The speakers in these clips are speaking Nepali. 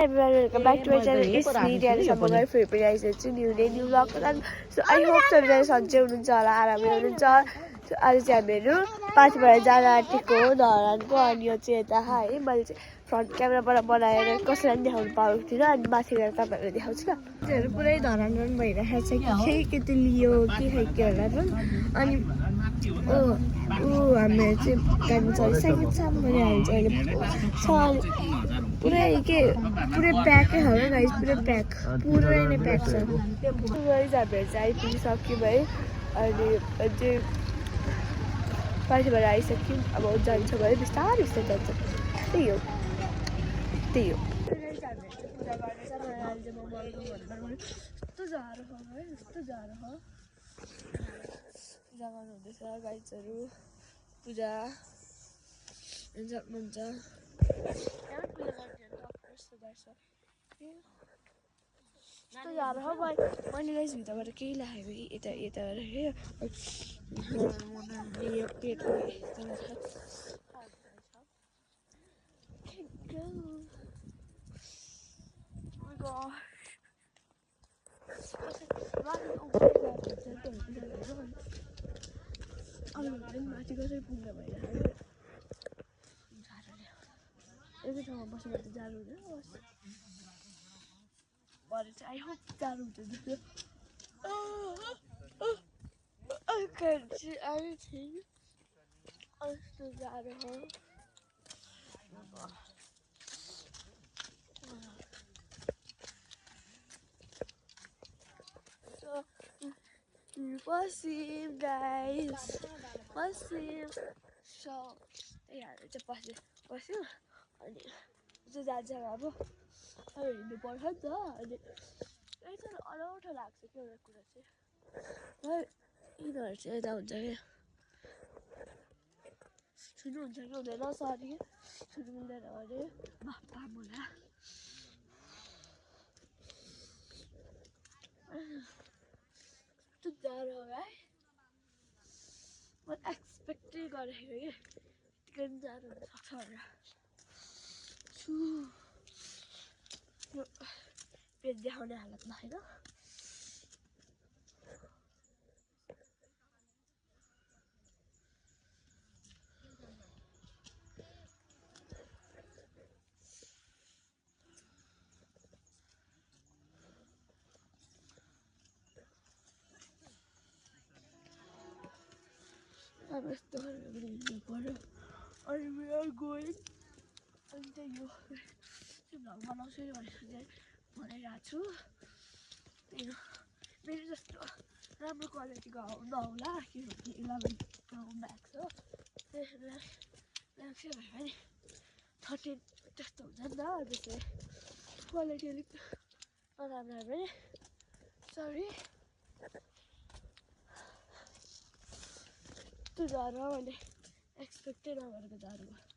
Everyone, welcome back to my channel. It's me, Diana Samogar, फेरि पनि आइसकेको छु न्यू डे न्यू ब्लग के साथ। सो आई होप सबैजना सन्चै हुनुहुन्छ होला, आरामै हुनुहुन्छ। सो आज चाहिँ हामीहरू पाँचबाट जान आँटेको हो धरानको। अनि यो चाहिँ यता है मैले चाहिँ फ्रन्ट क्यामेराबाट बनाएर कसैलाई पनि देखाउनु पाएको थिइनँ। अनि माथि गएर तपाईँहरूलाई देखाउँछु ल। चाहिँ पुरै धरान रन भइरहेको छ कि के त्यो लियो के के होला रन। अनि हामीहरू चाहिँ गाडी चलिसकेको छ। मैले हाल्छ अहिले पुरै पुरै प्याकै हो क्या गाइस, पुरै प्याक, पुरै नै प्याक छ। गाइस हामीहरू चाहिँ आइपुगिसक्यौँ है। अनि चाहिँ पार्टीबाट आइसक्यौँ, अब जान्छ भयो बिस्तारै बिस्तारै जान्छ। त्यही हो यस्तो जाडो हो है, यस्तो जाडो हो। पूजा गर्नुहुँदैछ गाइजहरू, पूजा हुन्छ यस्तो जाडो हो। मैले गाइस भित्रबाट केही लाग्यो कि यता यो पेटको माथि कसरी पुग्न भइरहेको एउटै ठाउँमा बस्नु त जाडो हुँदैन। भरे चाहिँ आई होप जाडो हुन्छ जस्तो। यस्तो जाडो हो। पसिम गाइस, पसिम। सो त्यही हालेर चाहिँ पस्यो। अनि चाहिँ जान्छ अब हिँड्नु पर्छ नि त। अनि एकदम अनौठो लाग्छ क्या एउटा कुरा चाहिँ यिनीहरू चाहिँ यता हुन्छ क्या। सुन्नुहुन्छ कि हुँदैन सरी, सुन्नु मिल्दैन भने बाप्पा मलाई यस्तो जाडो हो है। मैले एक्सपेक्टै गरेको कि यतिकै पनि जाडो हुनसक्छ भनेर। यो पेट देखाउने हालतमा होइन। अब यस्तो गरेर पनि हिँड्नु पऱ्यो। अनि we are going। अनि चाहिँ यो भ्लग बनाउँछु भनेर भनिरहेको छु। त्यही हो, मेरो जस्तो राम्रो क्वालिटीको नहोला किनकि 11 प्रो म्याक्स हो। म्याक्सै भए पनि 13 त्यस्तो हुन्छ नि त। त्यसले क्वालिटी अलिक नराम्रो भए पनि सरी। यस्तो जाडो मैले एक्सपेक्टै नगरेको जाडो भयो।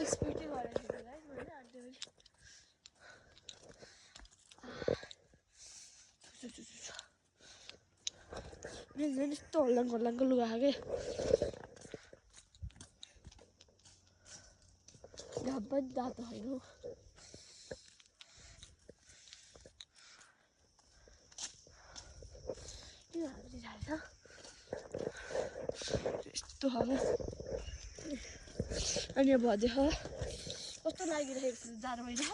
एक्सपेक्टै गरेको थिएँ गाइस मैले। अनि मैले यस्तो हल्लाङको लुगा खाएँ घाम पनि तातो होइन। यस्तो हो अनि अब भन्छ कस्तो लागिरहेको छ जाडो भइरहेको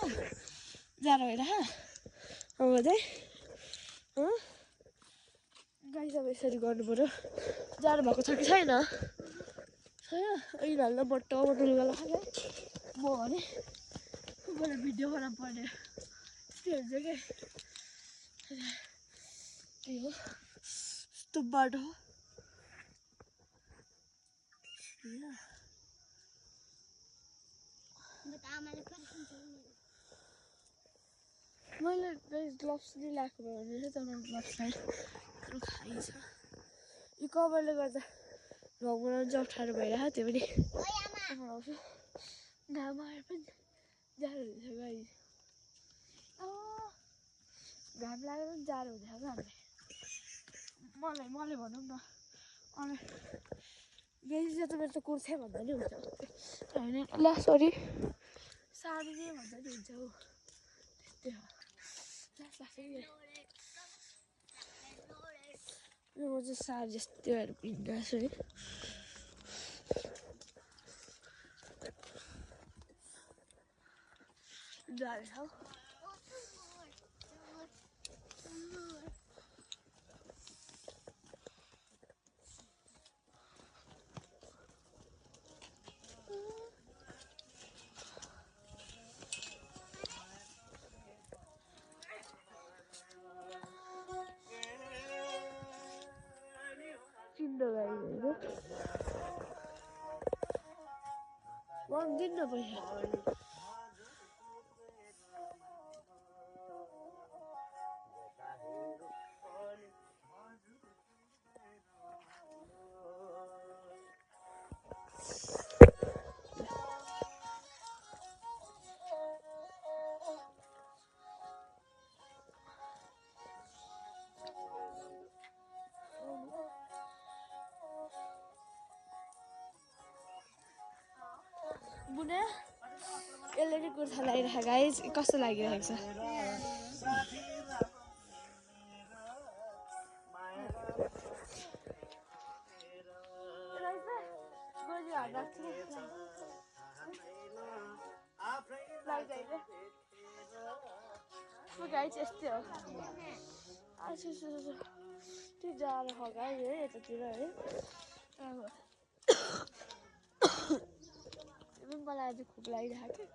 अब चाहिँ गाइस अब यसरी गर्नु पऱ्यो। जाडो भएको छ कि छैन यिनीहरूलाई मोटो लुगा लगाएँ म भने मैले भिडियो बनाउनु पर्ने यस्तो हुन्छ क्या। त्यही हो, यस्तो बाटो हो। मैले ग्लोभ्स नै ल्याएको भयो भने चाहिँ तपाईँको ग्लोभ्सलाई खाइन्छ। यो कभरले गर्दा भ्लग बनाउनु चाहिँ अप्ठ्यारो भइरहेको थियो पनि बनाउँछु। घाम आएर पनि जाडो हुन्छ गाइस। घाम लागेर पनि जाडो हुँदैछ क्या हामीलाई। मलाई भनौँ न अनि बेसी जस्तो मेरो त कुर्थे भन्दा नि हुन्छ होइन ल सरी साडी नै भन्दा नि हुन्छ हौ त्यस्तै हो म चाहिँ साडी जस्तोहरू पिन्दिरहेको छु है जान्छ चिन्डो गाईहरू दिन्न पैसा बुने यसले चाहिँ कुर्ता लगाइरहेको गाइज कस्तो लागिरहेको छ गाइज यस्तै हो त्यो जाडो हो गाइज है यतातिर है अब मलाई आज खुब लागिरहेको थियो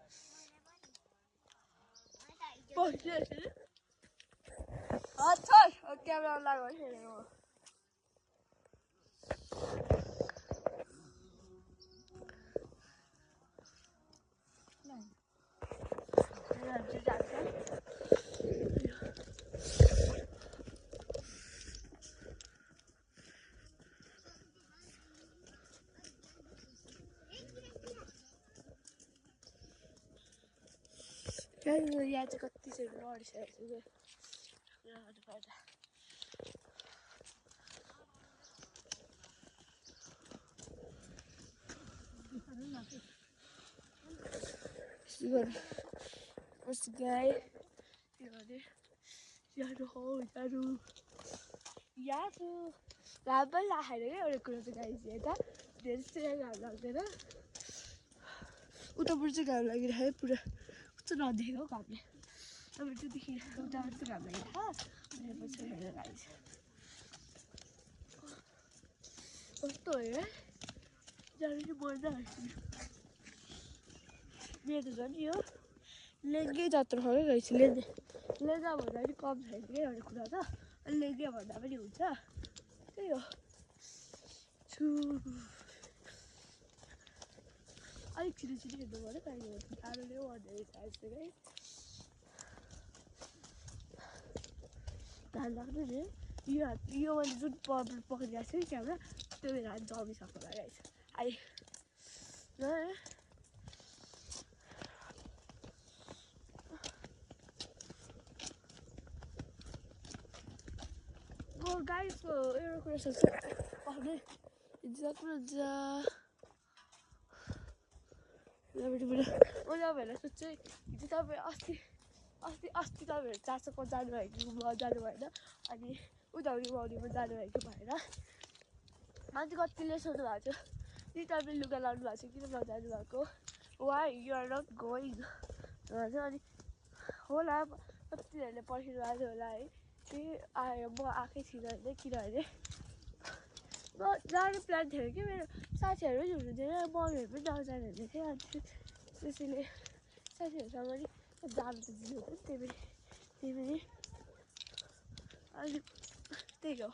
क्यामेरा लगाएको हेरेको यहाँ चाहिँ कति चाहिँ लडिसकेको छु गाई यादु घाम पनि राखेर क्या एउटा कुरा चाहिँ गाई चाहिँ यता धेरै जस्तो घाम लाग्दैन उताबाट चाहिँ घाम लागिरहेको पुरा कस्तो नदेखेको घामले अब त्योदेखि उताबाट चाहिँ घाम लागिरहेको अनि पछि हेरेर गाई कस्तो हो है जानु चाहिँ मजा आउँछ मेरो त झन् यो लेङ्गे जत्रो हो क्या गाई चाहिँ लेङ्गा भन्दा पनि कम छैन क्या एउटा कुरा त अनि लेङ्गे भन्दा पनि हुन्छ त्यही हो अलिक छिटो हेर्नु पऱ्यो कहिले टाढो नै भन्दै रहेछ यस्तो है धान लाग्नु नि यो मैले जुन पक्रिरहेको छु नि क्यामेरा त्यो मेरो हात जमिसक्नु लगाइरहेको छ आइ गाईको एउटा कुरा सोच्छ पढ्ने सक्नुहुन्छ मैले अब हेरेर सोध्छु हिजो तपाईँ अस्ति तपाईँहरू 400 जानुभयो कि जानु भएन अनि उधौली मौरीमा जानुभयो कि भएन अन्त कतिले सोध्नु भएको थियो नि तपाईँले लुगा लाउनु भएको छ किन नजानु भएको why you are not going भन्छ अनि होला कतिजनाले पर्खिनु भएको थियो होला है त्यही आयो म आएकै थिइनँ होइन किनभने म जाने प्लान थियो कि मेरो साथीहरू पनि हुनुहुन्थ्यो मम्मीहरू पनि नजानु हुँदै थियो अनि त्यसैले साथीहरूसँग नि जानु त दिनु नि त्यही पनि अनि त्यही हो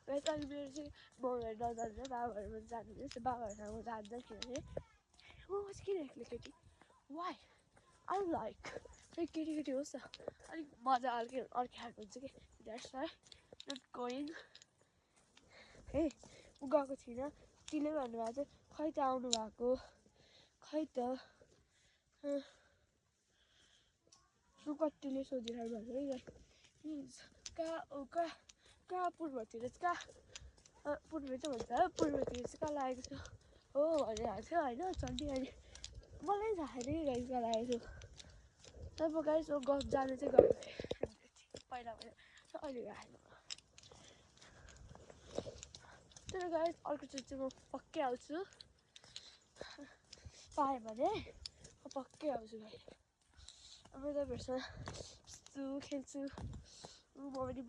अनि मेरो चाहिँ मम्मीहरू नजानु बाबाहरूमा जानुहुँदैछ बाबाहरूसँग म जान्दैन किनभने म चाहिँ किन एक्लै केटी वाइ आई लाइक फेरि केटी होस् न अलिक मजा अर्कै खालको हुन्छ कि द्याट्स वाइ नट गोइङ है म गएको थिइनँ तिमीले भन्नुभएको थियो खै त आउनु भएको खै त कतिले सोधिरहनु भएको है कहाँ पुर्वतिर कहाँ पूर्व चाहिँ भन्छ पूर्वतिर चाहिँ कहाँ लागेको छु हो भनेर हाँस्छ होइन चण्डी अहिले मलाई थाहा छैन गाइस कहाँ लागेको छु तब गाइस गफ जानु चाहिँ गएको थिएँ पहिला अहिले आएन तर गाइस अर्कोचोटि चाहिँ म पक्कै आउँछु पाएँ भने म पक्कै आउँछु गाइस अब तपाईँहरूसँग यस्तो खेल्छु म पनि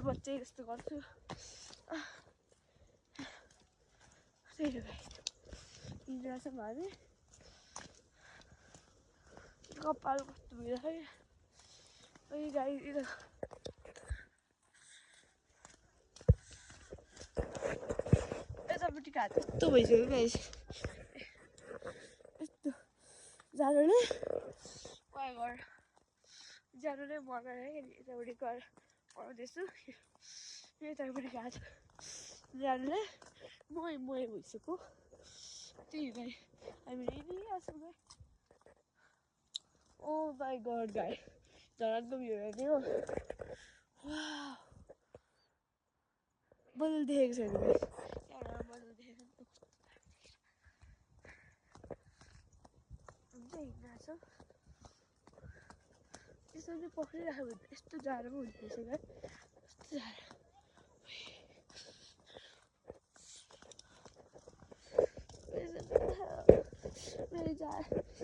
बच्चै जस्तो गर्छु त्यही हो गाइस इन्जोयसम्म हामी कपाल कस्तो भइरहेको है गाइस यतापट्टि हात कस्तो भइसक्यो गाइस यस्तो जानुले जानुले मर्न यतापट्टि कराउँदैछु यतापट्टि हात जानुले मोही भइसक्यो त्यही गाई हामीले यिनीहरू गाई ओ माई गड गाई झरानको भ्यू हेर्ने हो बदल देखेको छैन गाई त्यहाँबाट बदल देखेको नि त कस्तो हुन्छ हिँड्न छ यसो चाहिँ पक्रिराख्यो भने यस्तो जाडो पो हुँदो रहेछ गाई कस्तो जाडो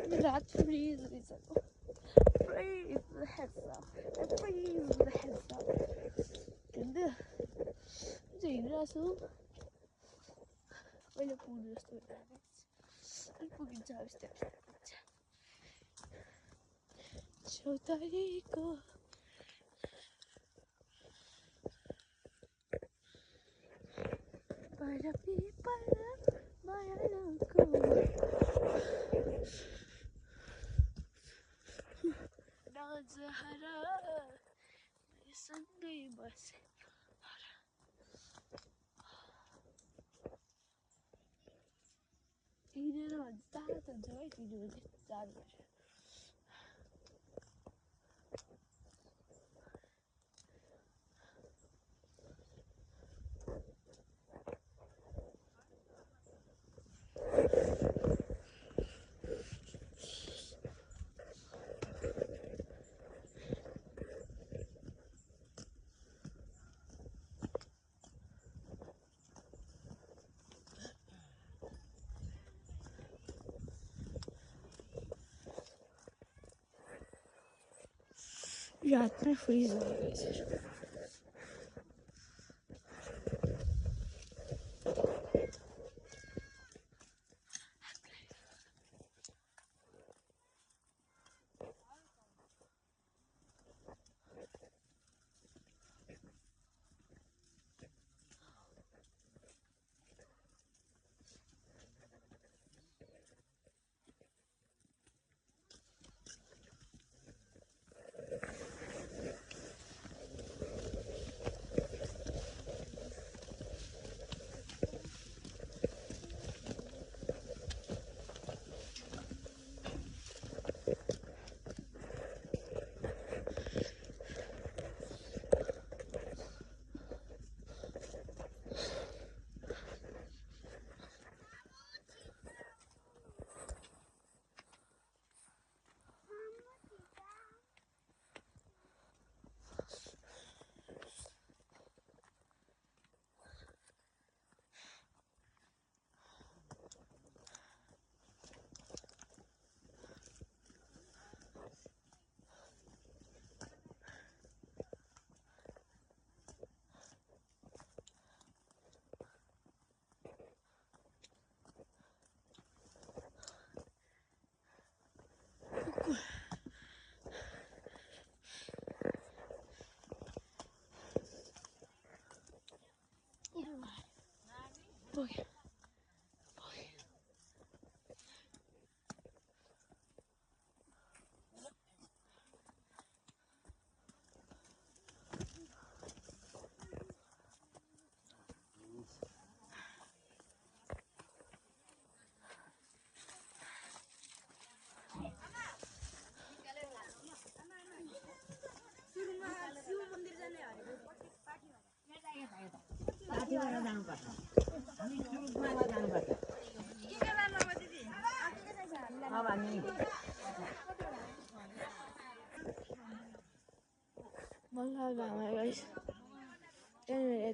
मेरो हात फ्रिज भइसक्यो freeze the heads up and freeze the heads up हिँड्दै चाहिँ हिँडिरहेको छु अहिले पुग्नु जस्तो भइरहेको अनि पुगिन्छ बिस्तारै बिस्तारै चौतारीको पर पिपल मायालुको नजहरा सँगै बसे हिँडेर भन्छ तातो हुन्छ है तिनीहरू त्यस्तो जानु रात में फ्रीज हो गई सर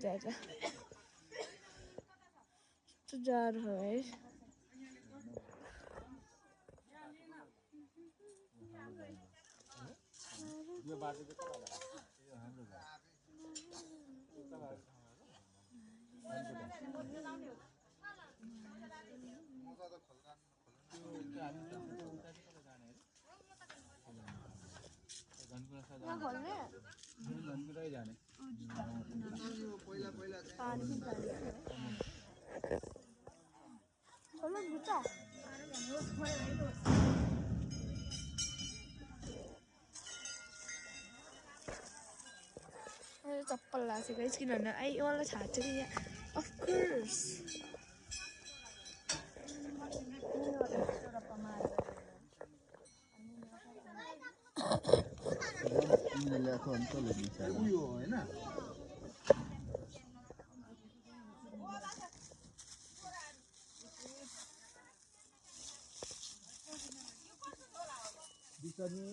हेर्दा जाडो हो है यो बाटो चाहिँ कता लाग्छ यो हाम्रो घर धनकुरै जाने चप्पल लाग्छ गाइस किनभने मलाई थाहा छ कि यहाँ अफकोर्स उयो होइन बिसनी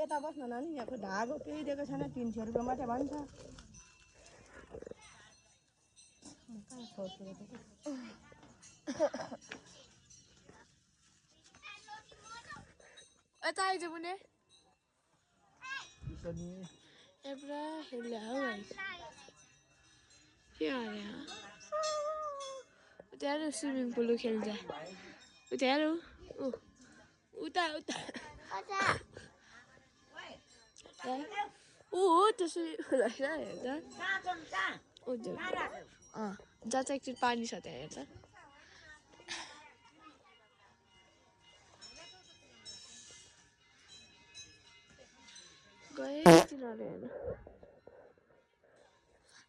यता बस्न नानी यहाँको ढाको केही दिएको छैन 300 रुपियाँ मात्रै भन्छ यता आइज पनि बिसनी एउटा हेर्ला हो गाइस के अरे त्यहाँ स्विमिङ पुल खेल्छ त्यहाँ उता उता हो त्यसरी हेर्दा जहाँ चाहिँ एकचोटि पानी छ त्यहाँ हेर्छ गए तिनीहरू हेर्नु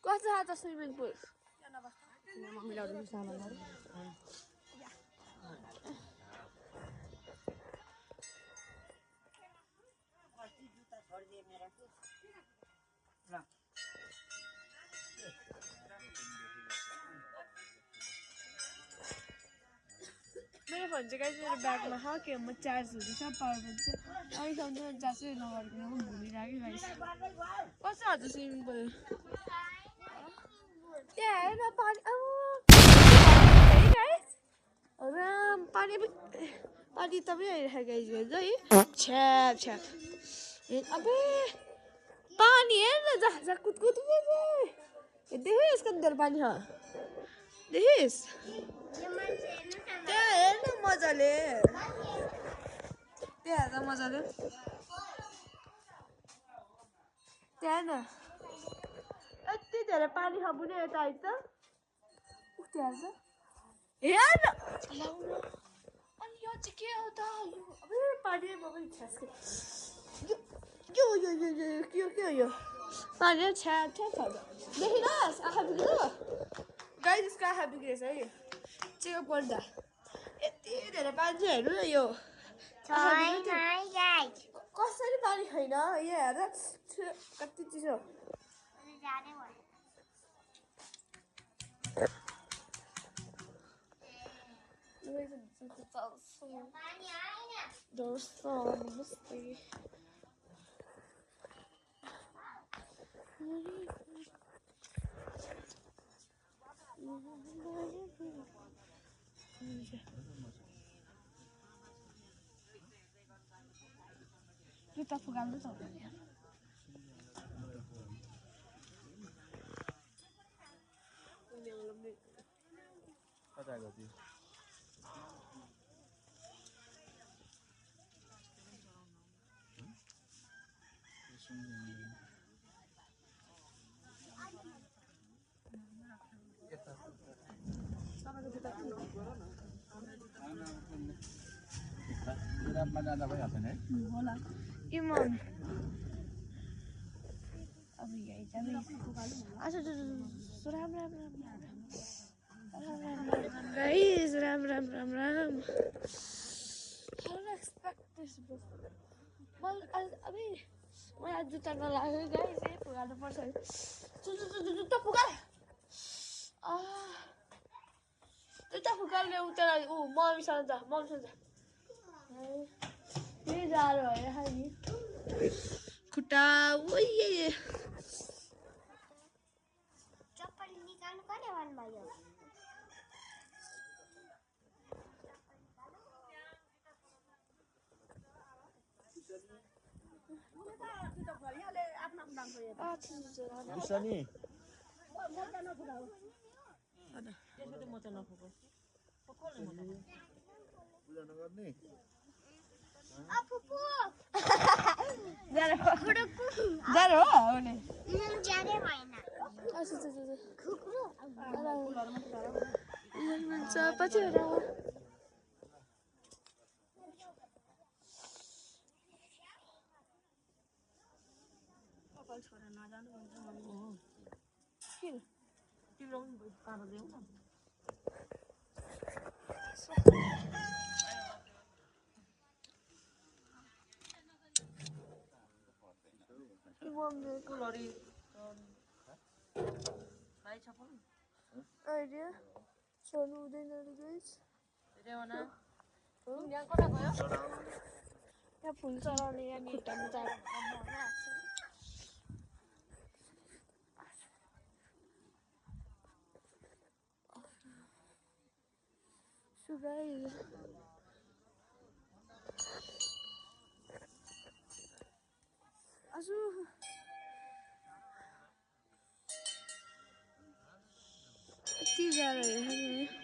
कस्तो छ त स्विमिङ पुल मिलाउनु सामानहरू मेरो फोन चाहिँ गाइस मेरो ब्यागमा छ के म चार्ज हुँदैछ पावर ब्याङ्क चाहिँ अहिलेसम्म चार्ज चाहिँ नगरिकन म भुलिरहेको गाइस कस्तो छ त स्विमिङ पुल त्यहाँ हेर न पानी गाइस राम पानी तपाईँ आइरहेको गाइस हेर्छ है छ्याप छ्याप अबे पानी हेर न जहाँ कुदकुद देखिस् कति धेरै पानी छ देखिस् त्यहाँ हेर न मजाले त्यहाँ हेर्दा मजाले त्यहाँ न यति धेरै पानी छ बुने यता आइ त त्यहाँ हेर न अनि यो चाहिँ के हो त अबे पानी पनि छ्यास्के यो यो यो यो यो के हो यो पानी छ्याप छ्याप छ देखिनुहोस् आँखा बिग्रियो गाइस यसको आँखा बिग्रेछ है चेकअप गर्दा यति धेरै पानी चाहिँ हेर्नु न यो कसरी पानी छैन यहाँ हेर कति चिसो जुत्ता फुगाल्नु छ कता गयो त्यो रातमा जाँदा भइहाल्छ नि है होला इमाम अब यही जाने अच्छा Ram Ram Ram guys Ram Ram Ram Ram I don't expect this bro well अबे मलाई जुत्ता नलाग्यो गाइस ए फुगाल्नु पर्छ जुत्ता फुगा उता फुकाल्ने उता मम्मीसँग जा मम्मीसँग जा यही जाडो है नि खुट्टा ओइ चप्पल निकाल्नु पर्यो भन्नुभयो बिसनी पूजा नगर्ने जाडो हो आउने ज्यादै भएन पछि आइडिया चल्नु हुँदैन गाइस यहाँ फुल चढाउने यहाँ खुट्टामा जानु So guys, यति जाडो है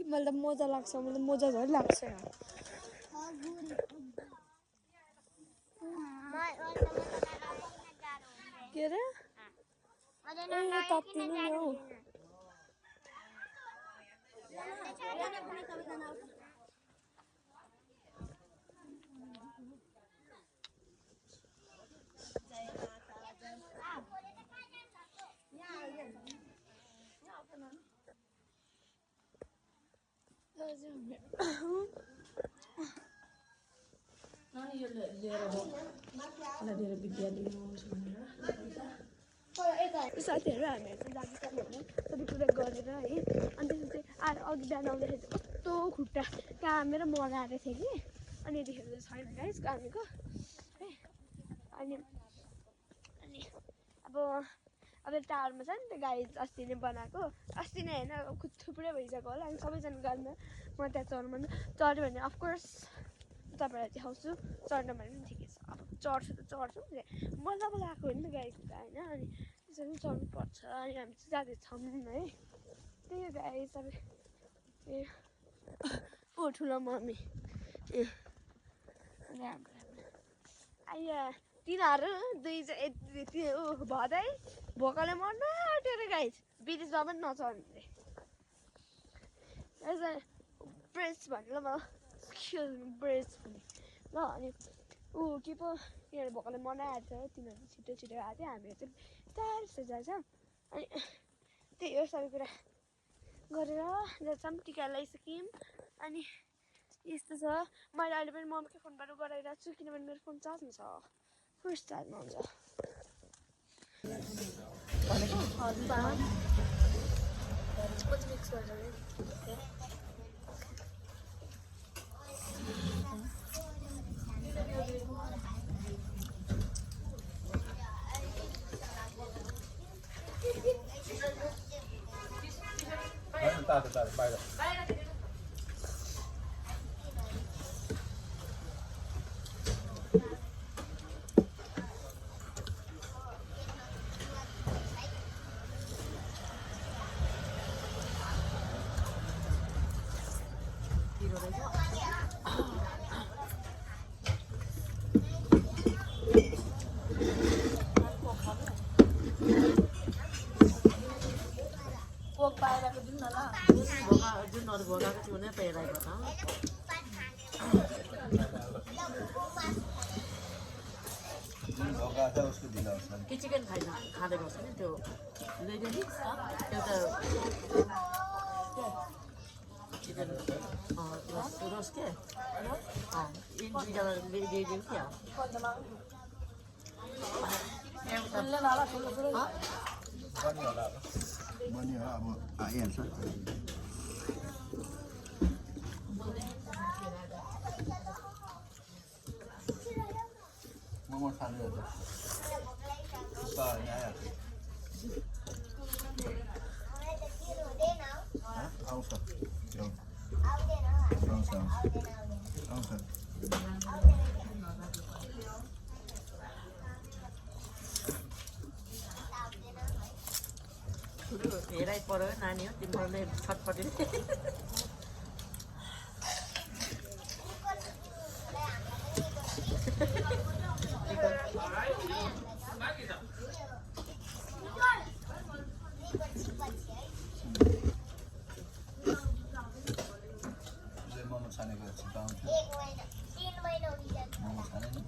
मलाई त मजा लाग्छ मलाई मजा झन् लाग्छ के अरे तात्तिनु नि हौ साथीहरू हामीहरू चाहिँ जागिसक्यो भने सबै कुरा गरेर है अनि त्यसपछि चाहिँ अघि बिहान आउँदाखेरि चाहिँ कस्तो खुट्टा कामेर मगाएर थिएँ कि अनि यतिखेर चाहिँ छैन गाइस कामेको है अनि अब टाढोमा छ नि त गाई अस्ति नै बनाएको अस्ति नै होइन थुप्रै भइसक्यो होला अनि सबैजना गाडीमा म त्यहाँ चढ्नु मन चढ्यो भने अफकोर्स तपाईँहरूलाई देखाउँछु चढ्न भने पनि ठिकै छ अब चढ्छु त चढ्छु मजा आएको हो नि त गाई खुट्टा होइन अनि त्यसरी चढ्नुपर्छ अनि हामी चाहिँ जाँदैछौँ है त्यही हो गाई सबै ए ओ ठुलो मम्मी ए आइया तिनीहरू दुई भदै भोकाले मर्न आँट्यो अरे गाई विदेशमा पनि नचढ्ने ब्रेस भन्नु ल म ब्रेस भन्ने ल अनि के पो तिनीहरू भोकाले मनाएको छ तिनीहरू छिटो छिटो आएको थियो हामीहरू चाहिँ टाढो जान्छ अनि त्यही हो सबै कुरा गरेर जान्छौँ टिका लगाइसक्यौँ अनि यस्तो छ मैले अहिले पनि मम्मीको फोनबाट गराइरहेको छु किनभने मेरो फोन चार्जमा छ फर्स्ट चार्जमा हुन्छ What's mixed one? Taruh, bayar. होगा था उसको दिला उसने कि चिकन खाँदै गर्छ नि त्यो ल्याइदिनु एउटा चिकन रोस के इन दुईजना ल्याइदिनु क्या बनी हो अब आइहाल्छ मोमो खानु हो त आइहाल्छ आउँछ आउँछ हेराइ पर्यो नानी हो तिमीहरूले छटपटी मोमो छानेको छिटो आउँछ मोमो छाने नि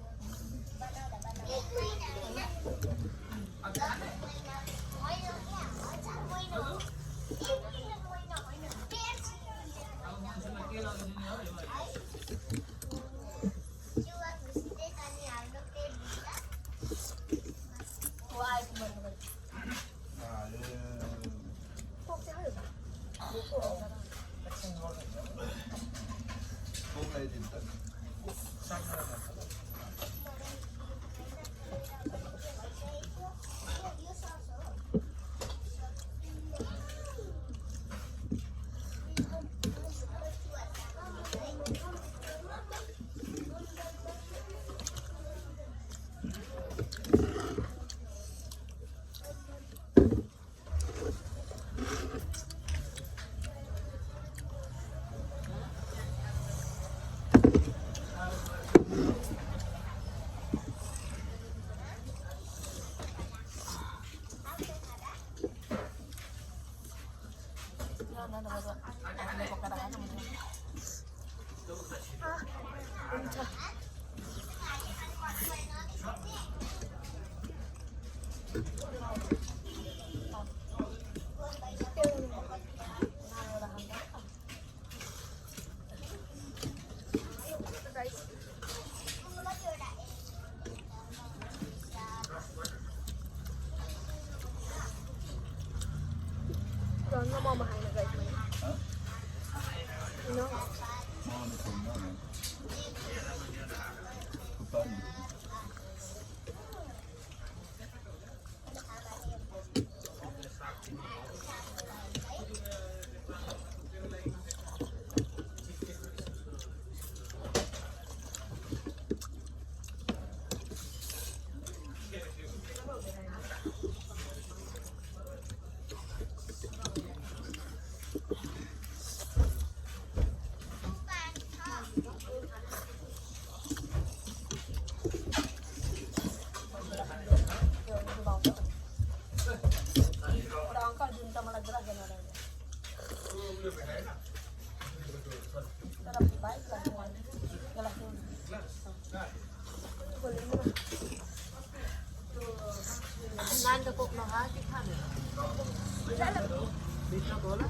Nó mò mà hay là vậy hả? Nó Mò nó cùng đó nè Cúp नानीले कोक्न हाती खाने भित्र होला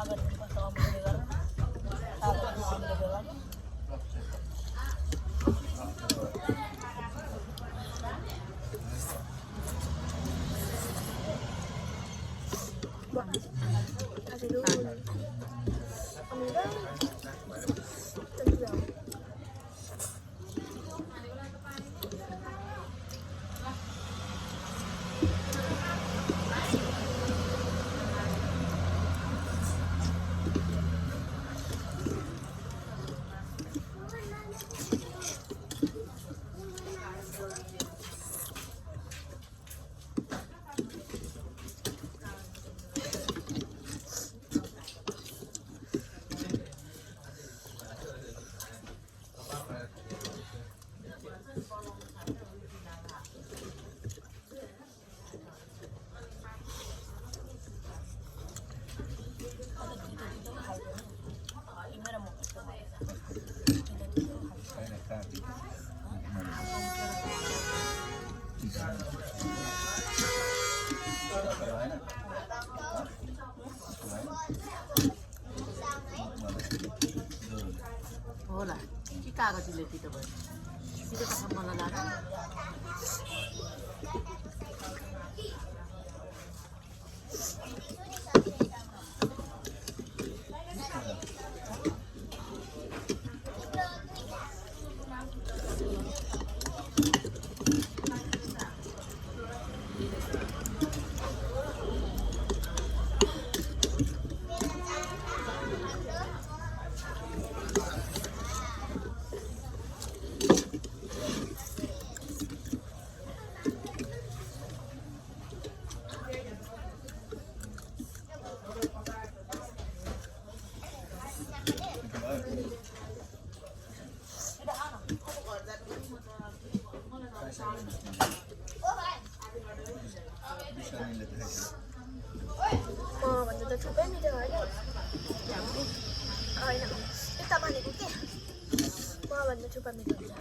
कागज कस्तो अमले गर कागज अमले गर होला के कागजले तितो भयो तितो त मलाई लाग्यो भन्दा त थुप्रै मिठो होइन होइन यता भनेको के भन्दा थुप्रा मिठो हुन्छ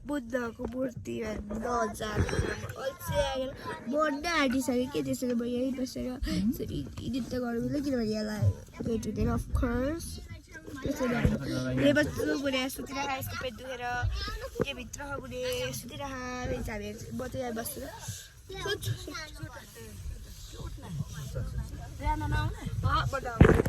बुद्धको मूर्ति नजानु अझै आएर मर्नै आँटिसक्यो के त्यसरी म यहीँ बसेर यसरी नृत्य गर्नु मिल्दैन किनभने यसलाई वेट हुँदैन अफकोर्स त्यसरी यही बस्छु बुढे सुतिरह यसको पेट दुखेर के भित्र बुढे सुतिरह हामी म चाहिँ यहाँ बस्छु र